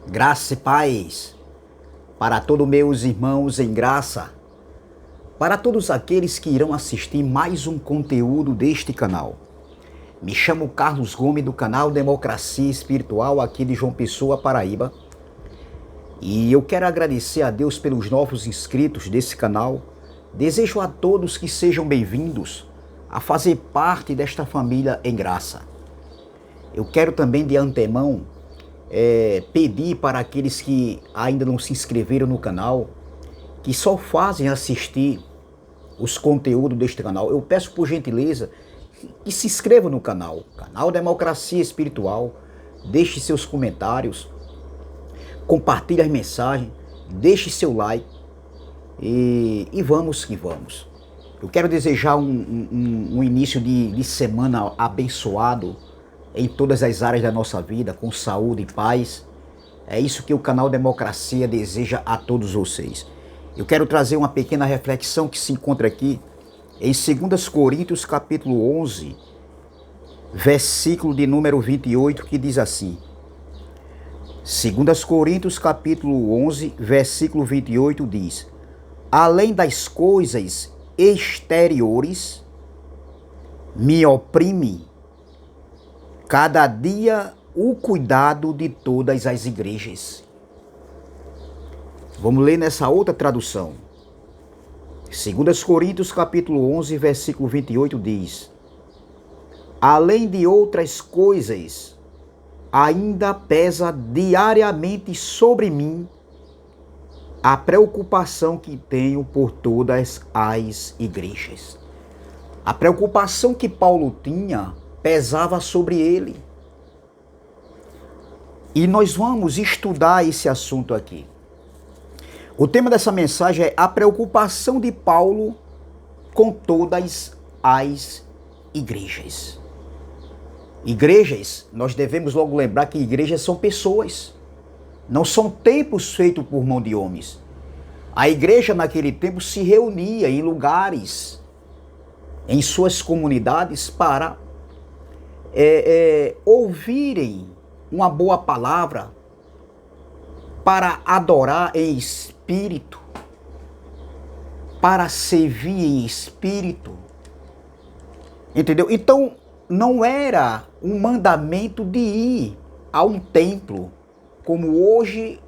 Graça e paz para todos meus irmãos em graça, para todos aqueles que irão assistir mais um conteúdo deste canal. Me chamo Carlos Gomes do canal Democracia Espiritual aqui de João Pessoa, Paraíba. E eu quero agradecer a Deus pelos novos inscritos desse canal. Desejo a todos que sejam bem-vindos a fazer parte desta família em graça. Eu quero também de antemão pedir para aqueles que ainda não se inscreveram no canal, que só fazem assistir os conteúdos deste canal, eu peço por gentileza que se inscrevam no canal Democracia Espiritual, deixe seus comentários, compartilhe as mensagens, deixe seu like e vamos que vamos. Eu quero desejar um início de semana abençoado em todas as áreas da nossa vida, com saúde e paz. É isso que o canal Democracia deseja a todos vocês. Eu quero trazer uma pequena reflexão que se encontra aqui em 2 Coríntios capítulo 11, versículo de número 28, que diz assim. 2 Coríntios capítulo 11, versículo 28 diz: além das coisas exteriores, me oprime cada dia o cuidado de todas as igrejas. Vamos ler nessa outra tradução. 2 Coríntios capítulo 11, versículo 28 diz: além de outras coisas, ainda pesa diariamente sobre mim a preocupação que tenho por todas as igrejas. A preocupação que Paulo tinha pesava sobre ele. E nós vamos estudar esse assunto aqui. O tema dessa mensagem é a preocupação de Paulo com todas as igrejas. Igrejas, nós devemos logo lembrar que igrejas são pessoas, não são templos feitos por mão de homens. A igreja naquele tempo se reunia em lugares, em suas comunidades, para ouvirem uma boa palavra, para adorar em espírito, para servir em espírito. Entendeu? Então, não era um mandamento de ir a um templo, como hoje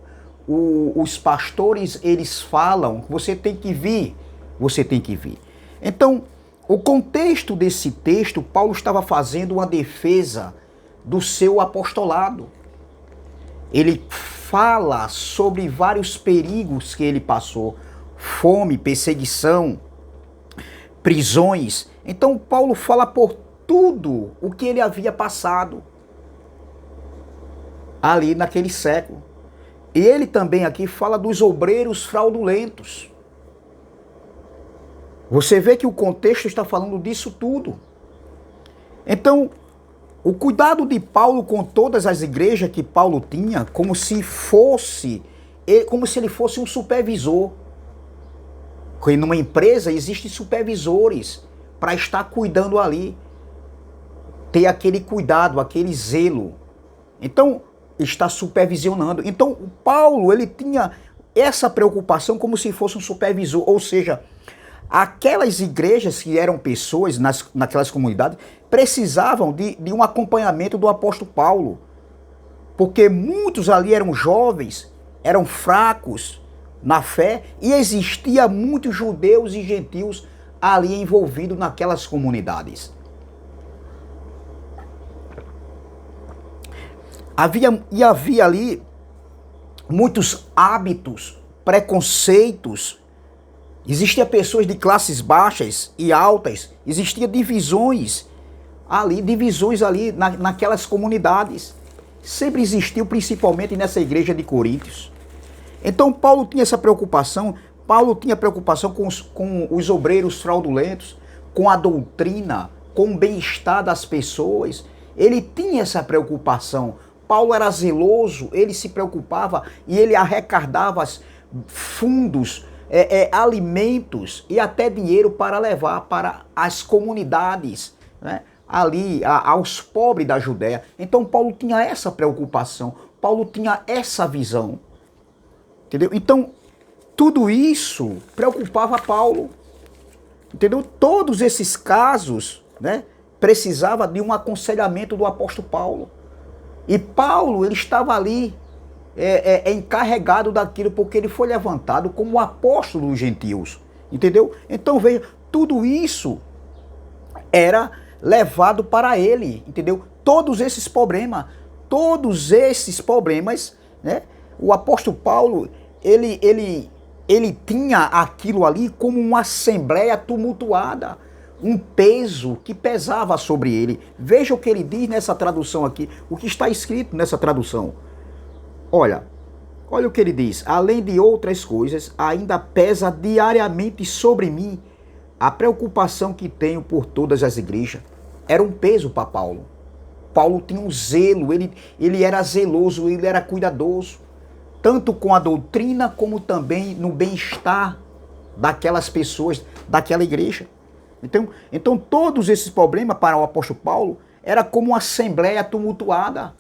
os pastores eles falam, você tem que vir, você tem que vir. Então, o contexto desse texto, Paulo estava fazendo uma defesa do seu apostolado. Ele fala sobre vários perigos que ele passou, fome, perseguição, prisões. Então Paulo fala por tudo o que ele havia passado ali naquele século. E ele também aqui fala dos obreiros fraudulentos. Você vê que o contexto está falando disso tudo. Então, o cuidado de Paulo com todas as igrejas que Paulo tinha, como se ele fosse um supervisor. Porque numa empresa existem supervisores para estar cuidando ali. Ter aquele cuidado, aquele zelo. Então, está supervisionando. Então, o Paulo, ele tinha essa preocupação como se fosse um supervisor, ou seja, aquelas igrejas que eram pessoas naquelas comunidades precisavam de um acompanhamento do apóstolo Paulo, porque muitos ali eram jovens, eram fracos na fé e existia muitos judeus e gentios ali envolvidos naquelas comunidades. Havia ali muitos hábitos, preconceitos. Existiam pessoas de classes baixas e altas, existiam divisões ali naquelas comunidades. Sempre existiu, principalmente nessa igreja de Coríntios. Então Paulo tinha essa preocupação, com os obreiros fraudulentos, com a doutrina, com o bem-estar das pessoas. Ele tinha essa preocupação. Paulo era zeloso, ele se preocupava e ele arrecadava fundos, alimentos e até dinheiro para levar para as comunidades, né, ali aos pobres da Judéia. Então Paulo tinha essa preocupação Paulo tinha essa visão. Entendeu? Então, tudo isso preocupava Paulo. Entendeu? Todos esses casos, né, precisava de um aconselhamento do apóstolo Paulo. E Paulo, ele estava ali encarregado daquilo, porque ele foi levantado como o apóstolo dos gentios. Entendeu? Então, veja, tudo isso era levado para ele, entendeu? Todos esses problemas, né? O apóstolo Paulo, ele tinha aquilo ali como uma assembleia tumultuada, um peso que pesava sobre ele. Veja o que ele diz nessa tradução aqui, o que está escrito nessa tradução. Olha o que ele diz. Além de outras coisas, ainda pesa diariamente sobre mim a preocupação que tenho por todas as igrejas. Era um peso para Paulo. Paulo tinha um zelo, ele era zeloso, ele era cuidadoso, tanto com a doutrina como também no bem-estar daquelas pessoas, daquela igreja. Então todos esses problemas para o apóstolo Paulo era como uma assembleia tumultuada.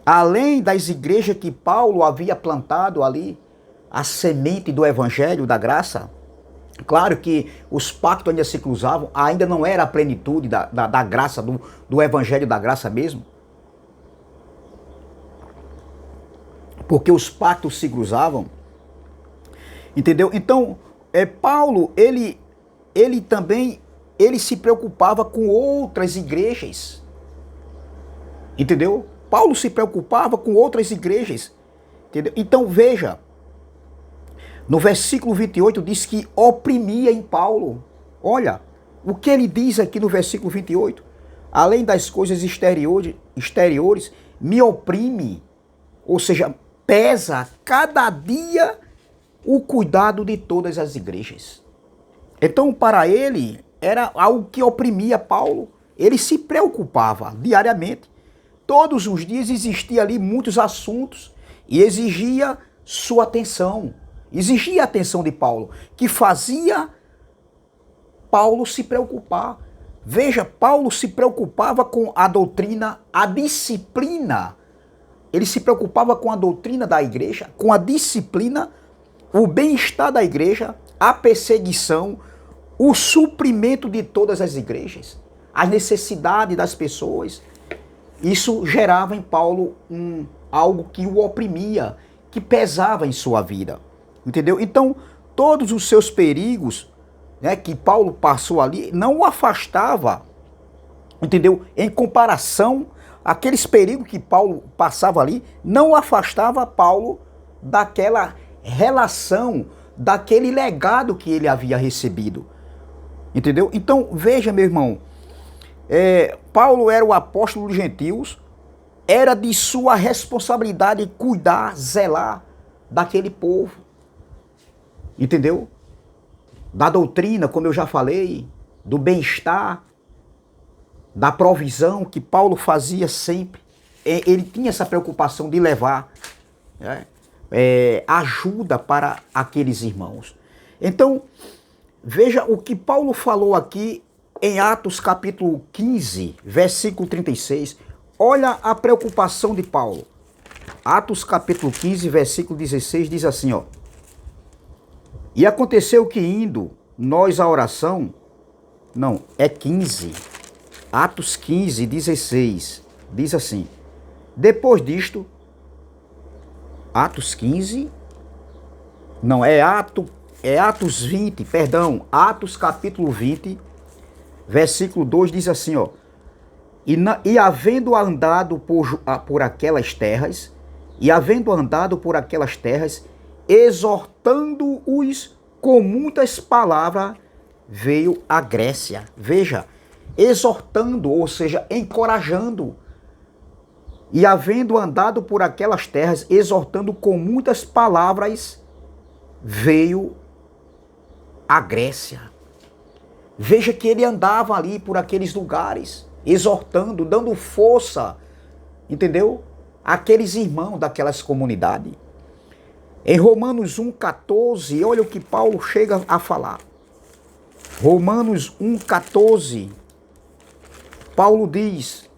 Além das igrejas que Paulo havia plantado ali, a semente do evangelho da graça, claro que os pactos ainda se cruzavam, ainda não era a plenitude da graça, do evangelho da graça mesmo. Porque os pactos se cruzavam. Entendeu? Então, Paulo, ele também se preocupava com outras igrejas. Entendeu? Paulo se preocupava com outras igrejas. Entendeu? Então, veja, no versículo 28 diz que oprimia em Paulo. Olha, o que ele diz aqui no versículo 28? Além das coisas exteriores, me oprime, ou seja, pesa cada dia o cuidado de todas as igrejas. Então, para ele, era algo que oprimia Paulo. Ele se preocupava diariamente. Todos os dias existia ali muitos assuntos e exigia sua atenção. Exigia a atenção de Paulo, que fazia Paulo se preocupar. Veja, Paulo se preocupava com a doutrina, a disciplina. Ele se preocupava com a doutrina da igreja, com a disciplina, o bem-estar da igreja, a perseguição, o suprimento de todas as igrejas, as necessidades das pessoas. Isso gerava em Paulo algo que o oprimia, que pesava em sua vida. Entendeu? Então, todos os seus perigos, né, que Paulo passou ali, não o afastava, entendeu? Em comparação, aqueles perigos que Paulo passava ali, não o afastava Paulo daquela relação, daquele legado que ele havia recebido. Entendeu? Então, veja, meu irmão, Paulo era o apóstolo dos gentios, era de sua responsabilidade cuidar, zelar daquele povo. Entendeu? Da doutrina, como eu já falei, do bem-estar, da provisão que Paulo fazia sempre. Ele tinha essa preocupação de levar, né, ajuda para aqueles irmãos. Então, veja o que Paulo falou aqui em Atos capítulo 15, versículo 36. Olha a preocupação de Paulo. Atos capítulo 15, versículo 16 diz assim, ó. E aconteceu que indo nós à oração, não, é 15, Atos 15, 16, diz assim, depois disto, Atos 15, não, é Atos 20, perdão, Atos capítulo 20, versículo 2 diz assim, ó, e havendo andado por aquelas terras, exortando-os com muitas palavras, veio a Grécia. Veja, exortando, ou seja, encorajando. E havendo andado por aquelas terras, exortando com muitas palavras, veio a Grécia. Veja que ele andava ali por aqueles lugares, exortando, dando força, entendeu? Aqueles irmãos daquelas comunidades. Em Romanos 1,14, olha o que Paulo chega a falar. Romanos 1,14, Paulo diz,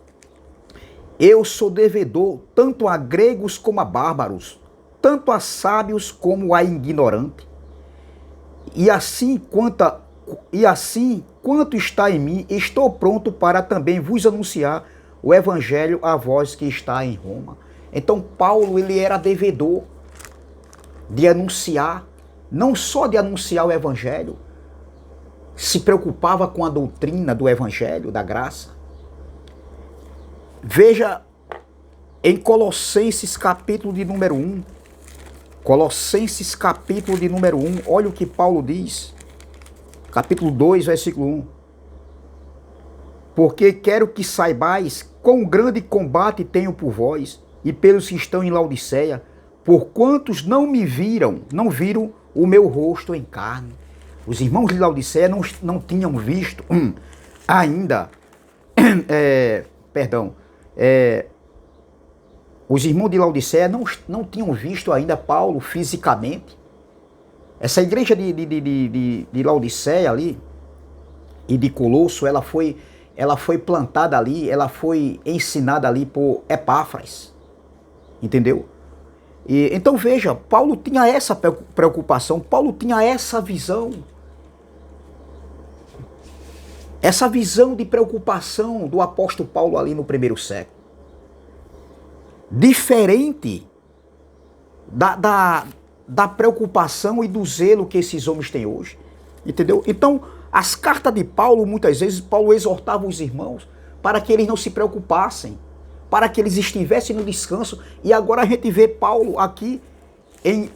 Eu sou devedor tanto a gregos como a bárbaros, tanto a sábios como a ignorante. E assim quanto está em mim, estou pronto para também vos anunciar o evangelho a vós que está em Roma. Então Paulo, ele era devedor de anunciar, não só de anunciar o evangelho, se preocupava com a doutrina do evangelho, da graça. Veja em Colossenses capítulo de número 1, Colossenses capítulo de número 1, olha o que Paulo diz, capítulo 2, versículo 1. Porque quero que saibais quão grande combate tenho por vós e pelos que estão em Laodiceia, por quantos não me viram, não viram o meu rosto em carne. Os irmãos de Laodiceia não tinham visto ainda, os irmãos de Laodiceia não tinham visto ainda Paulo fisicamente. Essa igreja de Laodiceia ali e de Colosso, ela foi plantada ali, ela foi ensinada ali por Epáfras, entendeu? E, então veja, Paulo tinha essa preocupação, Paulo tinha essa visão de preocupação do apóstolo Paulo ali no primeiro século. Diferente da preocupação e do zelo que esses homens têm hoje, entendeu? Então, as cartas de Paulo, muitas vezes, Paulo exortava os irmãos para que eles não se preocupassem, para que eles estivessem no descanso. E agora a gente vê Paulo aqui em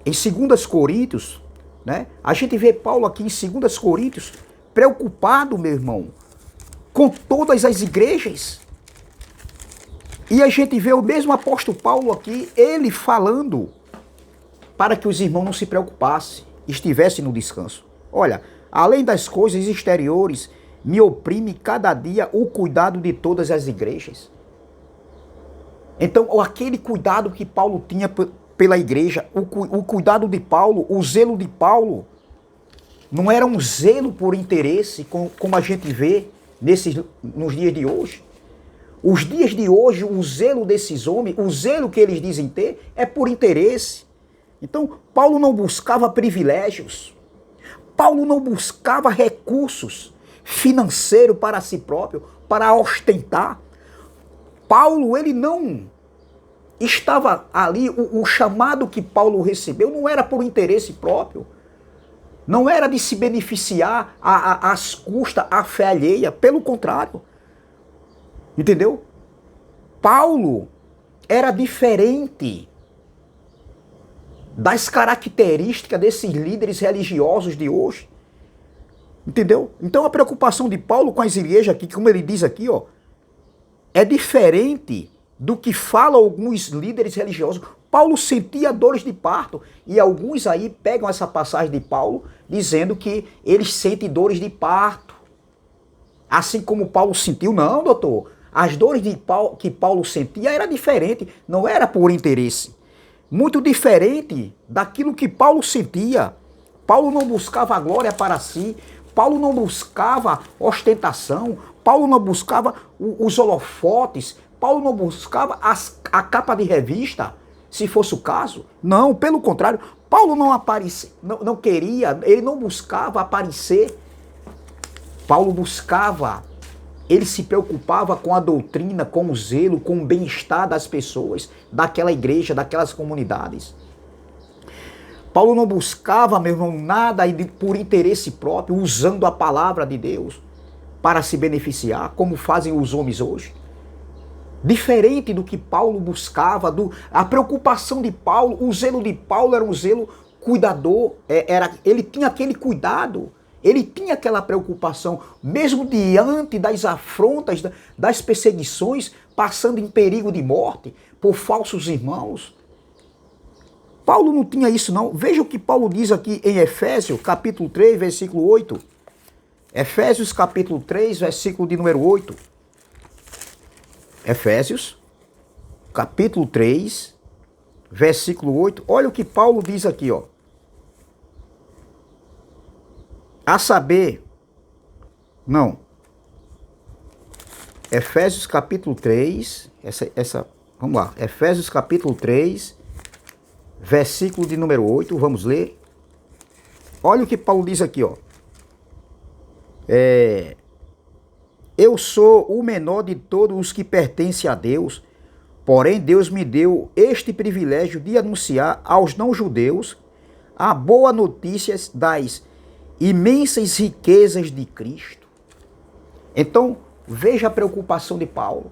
2 Coríntios, né? A gente vê Paulo aqui em 2 Coríntios preocupado, meu irmão, com todas as igrejas. E a gente vê o mesmo apóstolo Paulo aqui, ele falando para que os irmãos não se preocupassem, estivessem no descanso. Olha, além das coisas exteriores, me oprime cada dia o cuidado de todas as igrejas. Então, aquele cuidado que Paulo tinha pela igreja, o cuidado de Paulo, o zelo de Paulo, não era um zelo por interesse, como a gente vê nos dias de hoje. Os dias de hoje, o zelo desses homens, o zelo que eles dizem ter, é por interesse. Então, Paulo não buscava privilégios. Paulo não buscava recursos financeiros para si próprio, para ostentar. Paulo, ele não estava ali, o chamado que Paulo recebeu não era por interesse próprio. Não era de se beneficiar às custas, à fé alheia. Pelo contrário. Entendeu? Paulo era diferente das características desses líderes religiosos de hoje. Entendeu? Então a preocupação de Paulo com as igrejas aqui, como ele diz aqui, ó, é diferente do que falam alguns líderes religiosos. Paulo sentia dores de parto e alguns aí pegam essa passagem de Paulo dizendo que eles sentem dores de parto. Assim como Paulo sentiu. Não, doutor. As dores que Paulo sentia era diferente, não era por interesse. Muito diferente daquilo que Paulo sentia. Paulo não buscava a glória para si, Paulo não buscava ostentação, Paulo não buscava os holofotes, Paulo não buscava a capa de revista, se fosse o caso. Não, pelo contrário, Paulo não queria, ele não buscava aparecer. Paulo buscava, ele se preocupava com a doutrina, com o zelo, com o bem-estar das pessoas, daquela igreja, daquelas comunidades. Paulo não buscava, meu irmão, nada por interesse próprio, usando a palavra de Deus para se beneficiar, como fazem os homens hoje. Diferente do que Paulo buscava, a preocupação de Paulo, o zelo de Paulo era um zelo cuidador, ele tinha aquele cuidado, ele tinha aquela preocupação, mesmo diante das afrontas, das perseguições, passando em perigo de morte por falsos irmãos. Paulo não tinha isso não. Veja o que Paulo diz aqui em Efésios, capítulo 3, versículo 8. Efésios, capítulo 3, versículo de número 8. Efésios, capítulo 3, versículo 8. Olha o que Paulo diz aqui, ó. A saber, não. Efésios capítulo 3, vamos lá, Efésios capítulo 3, versículo de número 8, vamos ler. Olha o que Paulo diz aqui, ó. Eu sou o menor de todos os que pertencem a Deus, porém Deus me deu este privilégio de anunciar aos não-judeus a boa notícia das imensas riquezas de Cristo. Então, veja a preocupação de Paulo.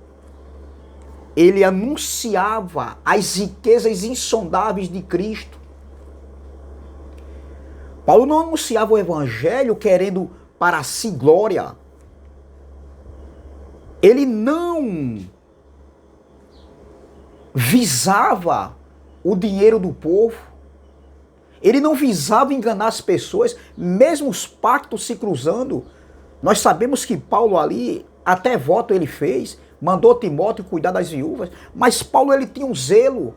Ele anunciava as riquezas insondáveis de Cristo. Paulo não anunciava o evangelho querendo para si glória. Ele não visava o dinheiro do povo. Ele não visava enganar as pessoas, mesmo os pactos se cruzando. Nós sabemos que Paulo ali, até voto ele fez, mandou Timóteo cuidar das viúvas, mas Paulo ele tinha um zelo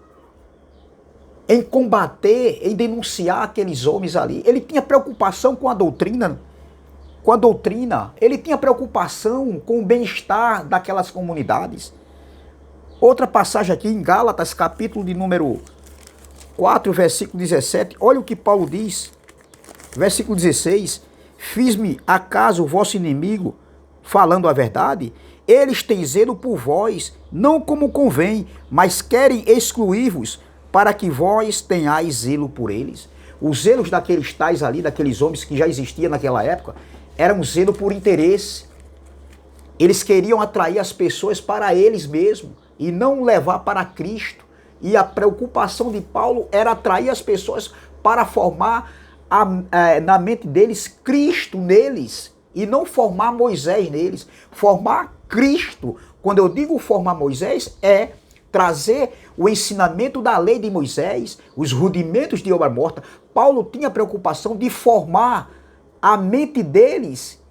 em combater, em denunciar aqueles homens ali. Ele tinha preocupação com a doutrina, ele tinha preocupação com o bem-estar daquelas comunidades. Outra passagem aqui em Gálatas, capítulo de número 4, versículo 17, olha o que Paulo diz, versículo 16, fiz-me acaso o vosso inimigo, falando a verdade? Eles têm zelo por vós, não como convém, mas querem excluir-vos, para que vós tenhais zelo por eles. Os zelos daqueles tais ali, daqueles homens que já existiam naquela época, era um zelo por interesse. Eles queriam atrair as pessoas para eles mesmos e não levar para Cristo. E a preocupação de Paulo era atrair as pessoas para formar na mente deles Cristo neles e não formar Moisés neles. Formar Cristo. Quando eu digo formar Moisés, é trazer o ensinamento da lei de Moisés, os rudimentos de obra morta. Paulo tinha preocupação de formar a mente deles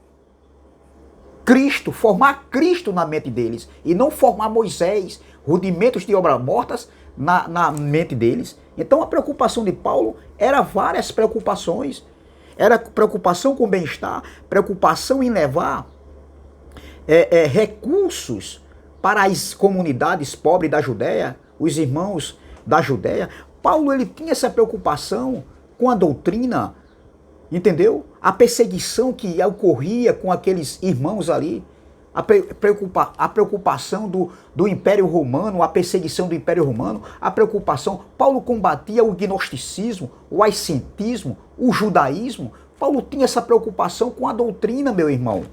Cristo, formar Cristo na mente deles e não formar Moisés, rudimentos de obras mortas na mente deles. Então a preocupação de Paulo era várias preocupações. Era preocupação com o bem-estar, preocupação em levar recursos para as comunidades pobres da Judéia, os irmãos da Judéia. Paulo ele tinha essa preocupação com a doutrina, entendeu? A perseguição que ocorria com aqueles irmãos ali, a preocupação do Império Romano, a perseguição do Império Romano, a preocupação. Paulo combatia o gnosticismo, o ascetismo, o judaísmo. Paulo tinha essa preocupação com a doutrina, meu irmão.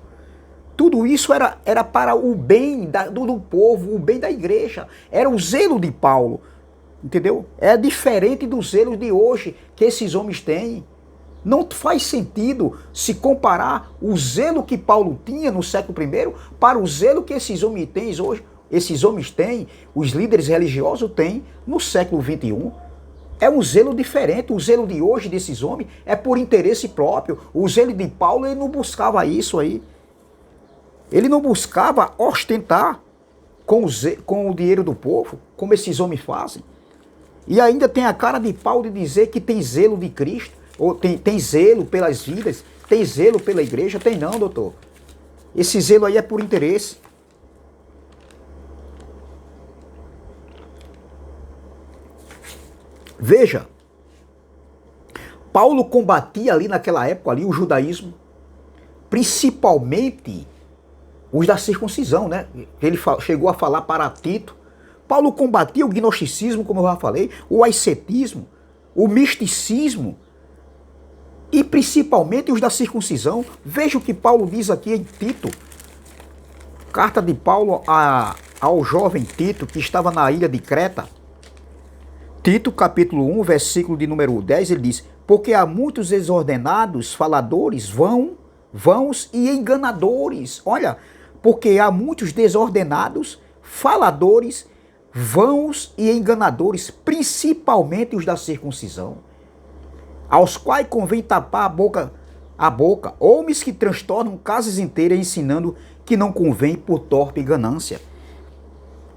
Tudo isso era para o bem do povo, o bem da igreja. Era o zelo de Paulo, entendeu? É diferente do zelo de hoje que esses homens têm. Não faz sentido se comparar o zelo que Paulo tinha no século I para o zelo que esses homens têm hoje. Esses homens têm, os líderes religiosos têm no século XXI. É um zelo diferente. O zelo de hoje desses homens é por interesse próprio. O zelo de Paulo, ele não buscava isso aí. Ele não buscava ostentar com o dinheiro do povo, como esses homens fazem. E ainda tem a cara de Paulo de dizer que tem zelo de Cristo, ou tem zelo pelas vidas, tem zelo pela igreja. Tem não, doutor. Esse zelo aí é por interesse. Veja, Paulo combatia ali naquela época ali o judaísmo, principalmente os da circuncisão, né? Ele chegou a falar para Tito. Paulo combatia o gnosticismo, como eu já falei, o ascetismo, o misticismo e principalmente os da circuncisão. Veja o que Paulo diz aqui em Tito. Carta de Paulo ao jovem Tito, que estava na ilha de Creta. Tito, capítulo 1, versículo de número 10, ele diz: porque há muitos desordenados, faladores, vãos e enganadores. Olha, porque há muitos desordenados, faladores, vãos e enganadores, principalmente os da circuncisão, aos quais convém tapar a boca, homens que transtornam casas inteiras ensinando que não convém por torpe ganância.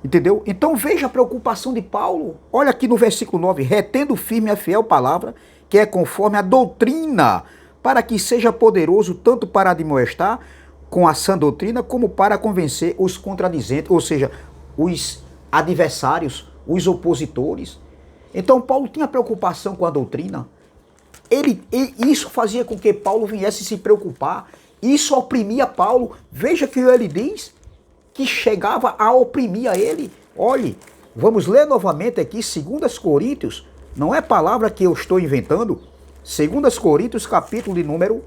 Entendeu? Então veja a preocupação de Paulo. Olha aqui no versículo 9, retendo firme a fiel palavra, que é conforme a doutrina, para que seja poderoso tanto para admoestar, com a sã doutrina como para convencer os contradizentes, ou seja, os adversários, os opositores. Então Paulo tinha preocupação com a doutrina. Isso fazia com que Paulo viesse se preocupar. Isso oprimia Paulo. Veja que ele diz que chegava a oprimir a ele. Olhe, vamos ler novamente aqui 2 Coríntios. Não é palavra que eu estou inventando. 2 Coríntios, capítulo de número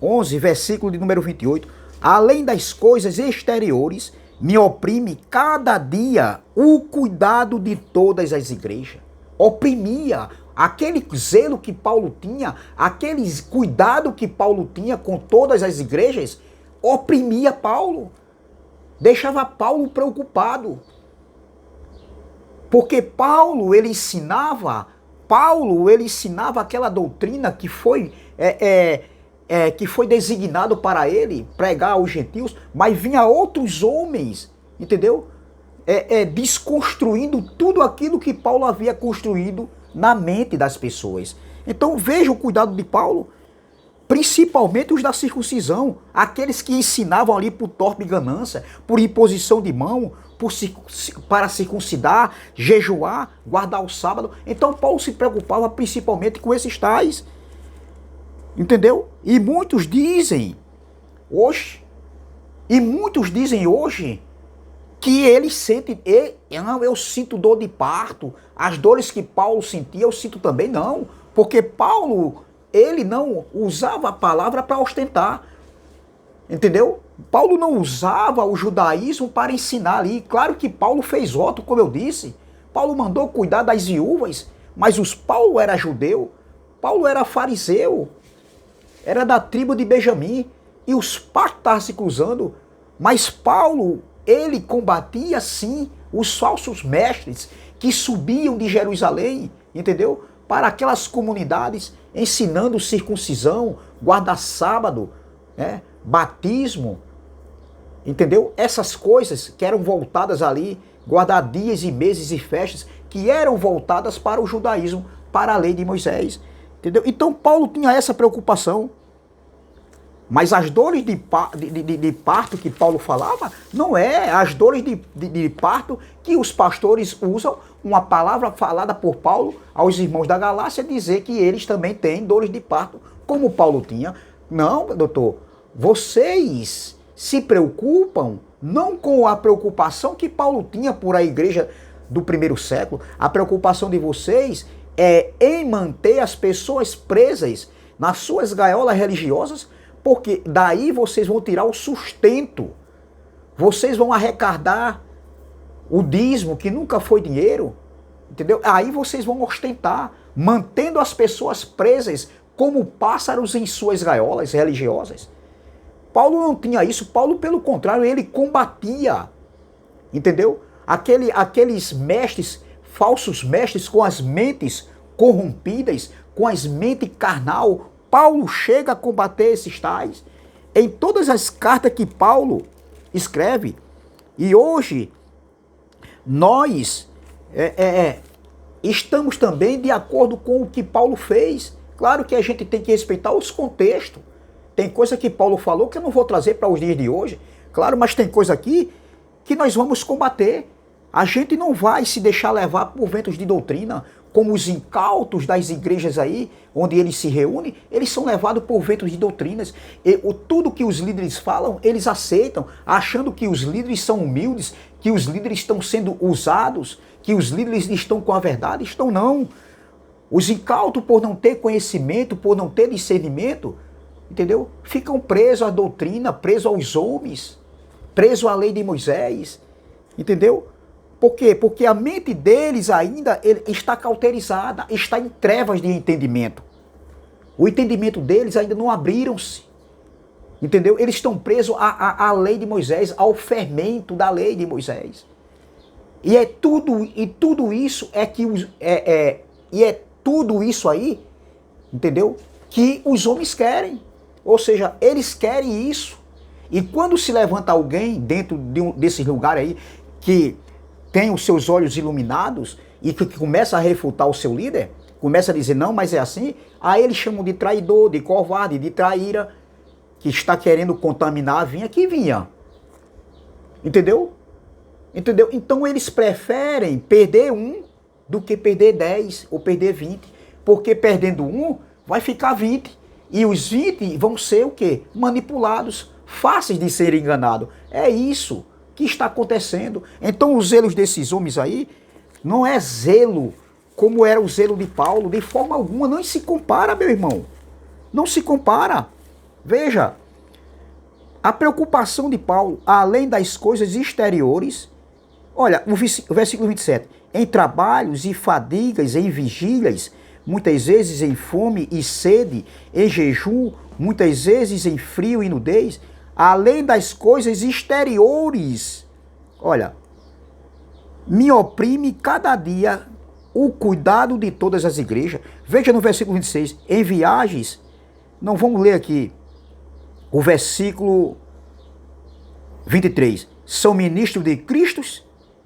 11, versículo de número 28. Além das coisas exteriores, me oprime cada dia o cuidado de todas as igrejas. Oprimia aquele zelo que Paulo tinha, aquele cuidado que Paulo tinha com todas as igrejas, oprimia Paulo, deixava Paulo preocupado. Porque Paulo ele ensinava aquela doutrina que foi designado para ele pregar aos gentios, mas vinha outros homens, entendeu? Desconstruindo tudo aquilo que Paulo havia construído na mente das pessoas. Então veja o cuidado de Paulo, principalmente os da circuncisão, aqueles que ensinavam ali por torpe ganância, por imposição de mão, para circuncidar, jejuar, guardar o sábado. Então Paulo se preocupava principalmente com esses tais. Entendeu? E muitos dizem hoje que eles sentem, eu sinto dor de parto, as dores que Paulo sentia, eu sinto também. Não, porque Paulo, ele não usava a palavra para ostentar, entendeu? Paulo não usava o judaísmo para ensinar ali. Claro que Paulo fez voto, como eu disse. Paulo mandou cuidar das viúvas, mas Paulo era judeu, Paulo era fariseu, era da tribo de Benjamim, e os pactos estavam se cruzando, mas Paulo, ele combatia sim os falsos mestres que subiam de Jerusalém, entendeu? Para aquelas comunidades, ensinando circuncisão, guardar sábado, né? Batismo, entendeu? Essas coisas que eram voltadas ali, guardar dias e meses e festas, que eram voltadas para o judaísmo, para a lei de Moisés, entendeu? Então Paulo tinha essa preocupação. Mas as dores de parto que Paulo falava, não é as dores de parto que os pastores usam, uma palavra falada por Paulo aos irmãos da Galácia, dizer que eles também têm dores de parto, como Paulo tinha. Não, doutor, vocês se preocupam não com a preocupação que Paulo tinha por a igreja do primeiro século. A preocupação de vocês é em manter as pessoas presas nas suas gaiolas religiosas, porque daí vocês vão tirar o sustento, vocês vão arrecadar o dízimo, que nunca foi dinheiro, entendeu? Aí vocês vão ostentar, mantendo as pessoas presas como pássaros em suas gaiolas religiosas. Paulo não tinha isso. Paulo, pelo contrário, ele combatia, entendeu? Aqueles mestres, falsos mestres com as mentes corrompidas, com as mentes carnal. Paulo chega a combater esses tais em todas as cartas que Paulo escreve. E hoje nós estamos também de acordo com o que Paulo fez. Claro que a gente tem que respeitar os contextos. Tem coisa que Paulo falou que eu não vou trazer para os dias de hoje. Claro, mas tem coisa aqui que nós vamos combater. A gente não vai se deixar levar por ventos de doutrina, como os incautos das igrejas aí, onde eles se reúnem, eles são levados por ventos de doutrinas. Tudo que os líderes falam, eles aceitam, achando que os líderes são humildes, que os líderes estão sendo usados, que os líderes estão com a verdade. Estão não. Os incautos, por não ter conhecimento, por não ter discernimento, entendeu? Ficam presos à doutrina, presos aos homens, presos à lei de Moisés, entendeu? Por quê? Porque a mente deles ainda está cauterizada, está em trevas de entendimento. O entendimento deles ainda não abriram-se, entendeu? Eles estão presos à lei de Moisés, ao fermento da lei de Moisés. E tudo isso tudo isso aí, entendeu? Que os homens querem. Ou seja, eles querem isso. E quando se levanta alguém dentro desse lugar aí, que tem os seus olhos iluminados e que começa a refutar o seu líder, começa a dizer, não, mas é assim, aí eles chamam de traidor, de covarde, de traíra, que está querendo contaminar a vinha, que vinha. Entendeu? Entendeu? Então eles preferem perder um do que perder 10 ou perder 20. Porque perdendo um, vai ficar 20. E os 20 vão ser o quê? Manipulados, fáceis de ser enganados. É isso que está acontecendo. Então os zelos desses homens aí não é zelo como era o zelo de Paulo, de forma alguma. Não se compara, meu irmão. Não se compara. Veja, a preocupação de Paulo, além das coisas exteriores, olha, o versículo 27, em trabalhos e fadigas, em vigílias, muitas vezes em fome e sede, em jejum, muitas vezes em frio e nudez, além das coisas exteriores, olha, me oprime cada dia o cuidado de todas as igrejas. Veja no versículo 26, em viagens, não vamos ler aqui, o versículo 23, são ministros de Cristo,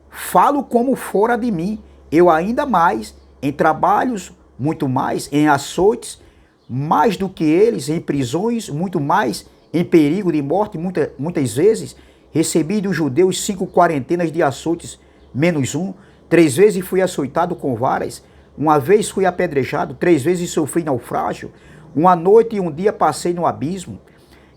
falo como fora de mim, eu ainda mais, em trabalhos, muito mais, em açoites, mais do que eles, em prisões, muito mais, em perigo de morte, muitas vezes, recebi dos judeus 5 quarentenas de açoites, menos um, 3 vezes fui açoitado com varas, uma vez fui apedrejado, 3 vezes sofri naufrágio, uma noite e um dia passei no abismo,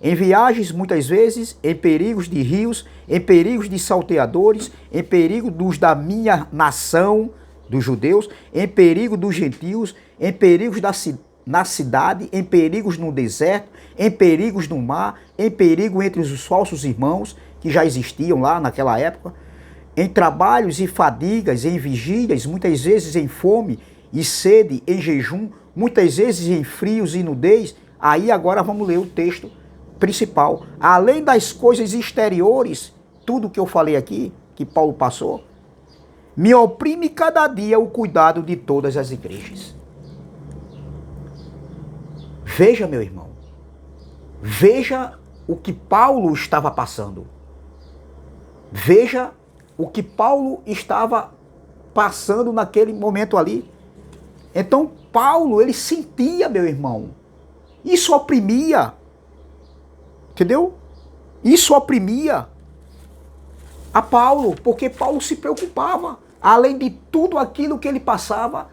em viagens muitas vezes, em perigos de rios, em perigos de salteadores, em perigo dos da minha nação, dos judeus, em perigo dos gentios, em perigos na cidade, em perigos no deserto, em perigos no mar, em perigo entre os falsos irmãos que já existiam lá naquela época, em trabalhos e fadigas, em vigílias, muitas vezes em fome e sede, em jejum, muitas vezes em frios e nudez. Aí agora vamos ler o texto principal. Além das coisas exteriores, tudo que eu falei aqui, que Paulo passou, me oprime cada dia o cuidado de todas as igrejas. Veja, meu irmão, veja o que Paulo estava passando. Veja o que Paulo estava passando naquele momento ali. Então, Paulo, ele sentia, meu irmão, isso oprimia. Entendeu? Isso oprimia a Paulo, porque Paulo se preocupava. Além de tudo aquilo que ele passava,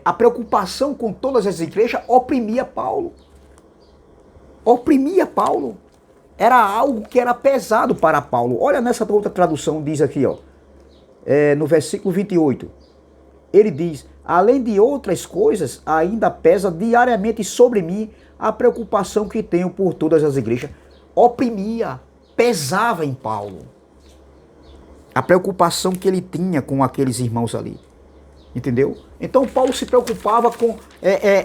a preocupação com todas as igrejas oprimia Paulo. Oprimia Paulo. Era algo que era pesado para Paulo. Olha nessa outra tradução, diz aqui, ó, no versículo 28. Ele diz, além de outras coisas, ainda pesa diariamente sobre mim a preocupação que tenho por todas as igrejas. Oprimia, pesava em Paulo. A preocupação que ele tinha com aqueles irmãos ali. Entendeu? Então Paulo se preocupava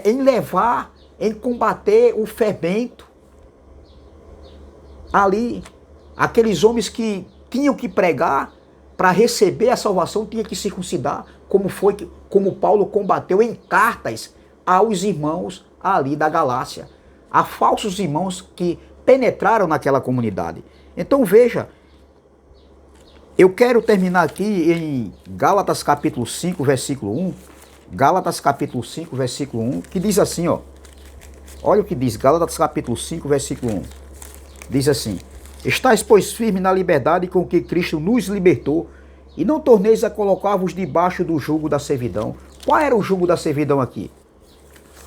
em levar, em combater o fermento. Ali, aqueles homens que tinham que pregar para receber a salvação, tinham que circuncidar, como Paulo combateu em cartas aos irmãos ali da Galácia, a falsos irmãos que penetraram naquela comunidade. Então veja, eu quero terminar aqui em Gálatas capítulo 5, versículo 1, Gálatas capítulo 5, versículo 1, que diz assim, ó, olha o que diz, Gálatas capítulo 5, versículo 1, diz assim, estais, pois, firme na liberdade com que Cristo nos libertou, e não torneis a colocar-vos debaixo do jugo da servidão. Qual era o jugo da servidão aqui?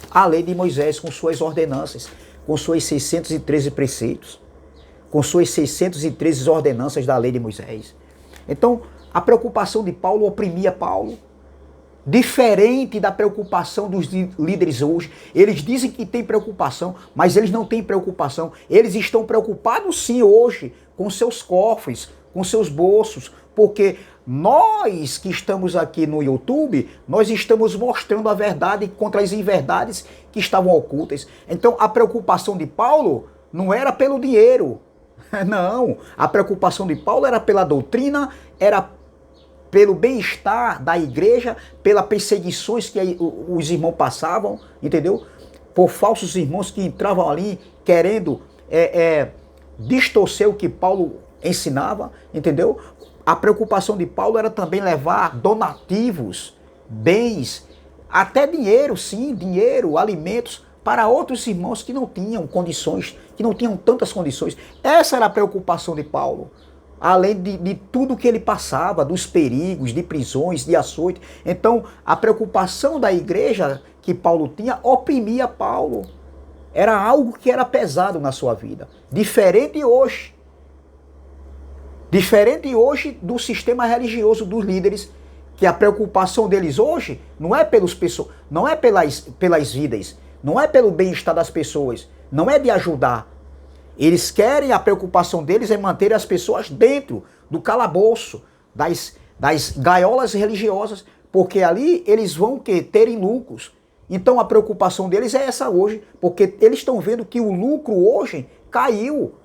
A lei de Moisés, com suas ordenanças, com suas 613 preceitos, com suas 613 ordenanças da lei de Moisés. Então, a preocupação de Paulo oprimia Paulo. Diferente da preocupação dos líderes hoje. Eles dizem que tem preocupação, mas eles não têm preocupação. Eles estão preocupados sim hoje com seus cofres, com seus bolsos, porque nós que estamos aqui no YouTube, nós estamos mostrando a verdade contra as inverdades que estavam ocultas. Então a preocupação de Paulo não era pelo dinheiro, não. A preocupação de Paulo era pela doutrina, era pelo bem-estar da igreja, pelas perseguições que os irmãos passavam, entendeu? Por falsos irmãos que entravam ali querendo distorcer o que Paulo ensinava, entendeu? A preocupação de Paulo era também levar donativos, bens até dinheiro, sim, dinheiro, alimentos, para outros irmãos que não tinham condições, que não tinham tantas condições. Essa era a preocupação de Paulo. Além de tudo que ele passava, dos perigos, de prisões, de açoite. Então, a preocupação da igreja que Paulo tinha oprimia Paulo. Era algo que era pesado na sua vida. Diferente hoje. Diferente hoje do sistema religioso dos líderes, que a preocupação deles hoje não é não é pelas vidas, não é pelo bem-estar das pessoas, não é de ajudar. Eles querem, a preocupação deles é manter as pessoas dentro do calabouço, das gaiolas religiosas, porque ali eles vão terem lucros. Então a preocupação deles é essa hoje, porque eles estão vendo que o lucro hoje caiu.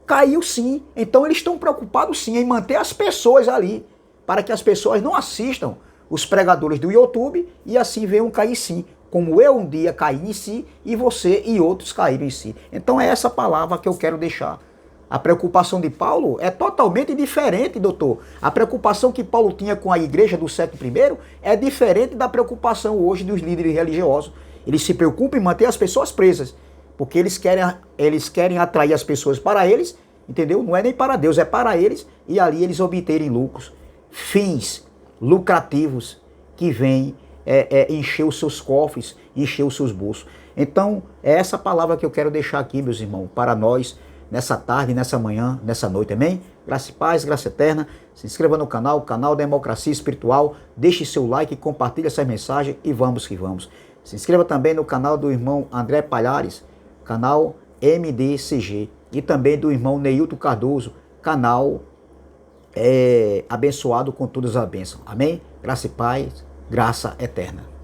Caiu sim. Então eles estão preocupados sim em manter as pessoas ali, para que as pessoas não assistam os pregadores do YouTube e assim venham cair sim. Como eu um dia caí em si e você e outros caíram em si. Então é essa palavra que eu quero deixar. A preocupação de Paulo é totalmente diferente, doutor. A preocupação que Paulo tinha com a igreja do século I é diferente da preocupação hoje dos líderes religiosos. Eles se preocupam em manter as pessoas presas, porque eles querem atrair as pessoas para eles, entendeu? Não é nem para Deus, é para eles, e ali eles obterem lucros, fins lucrativos que vêm encher os seus cofres, encher os seus bolsos. Então, é essa palavra que eu quero deixar aqui, meus irmãos, para nós, nessa tarde, nessa manhã, nessa noite, amém? Graça e paz, graça eterna. Se inscreva no canal Democracia Espiritual, deixe seu like, compartilhe essa mensagem e vamos que vamos. Se inscreva também no canal do irmão André Palhares, canal MDCG, e também do irmão Neilton Cardoso, canal abençoado com todas as bênçãos. Amém? Graça e paz, graça eterna.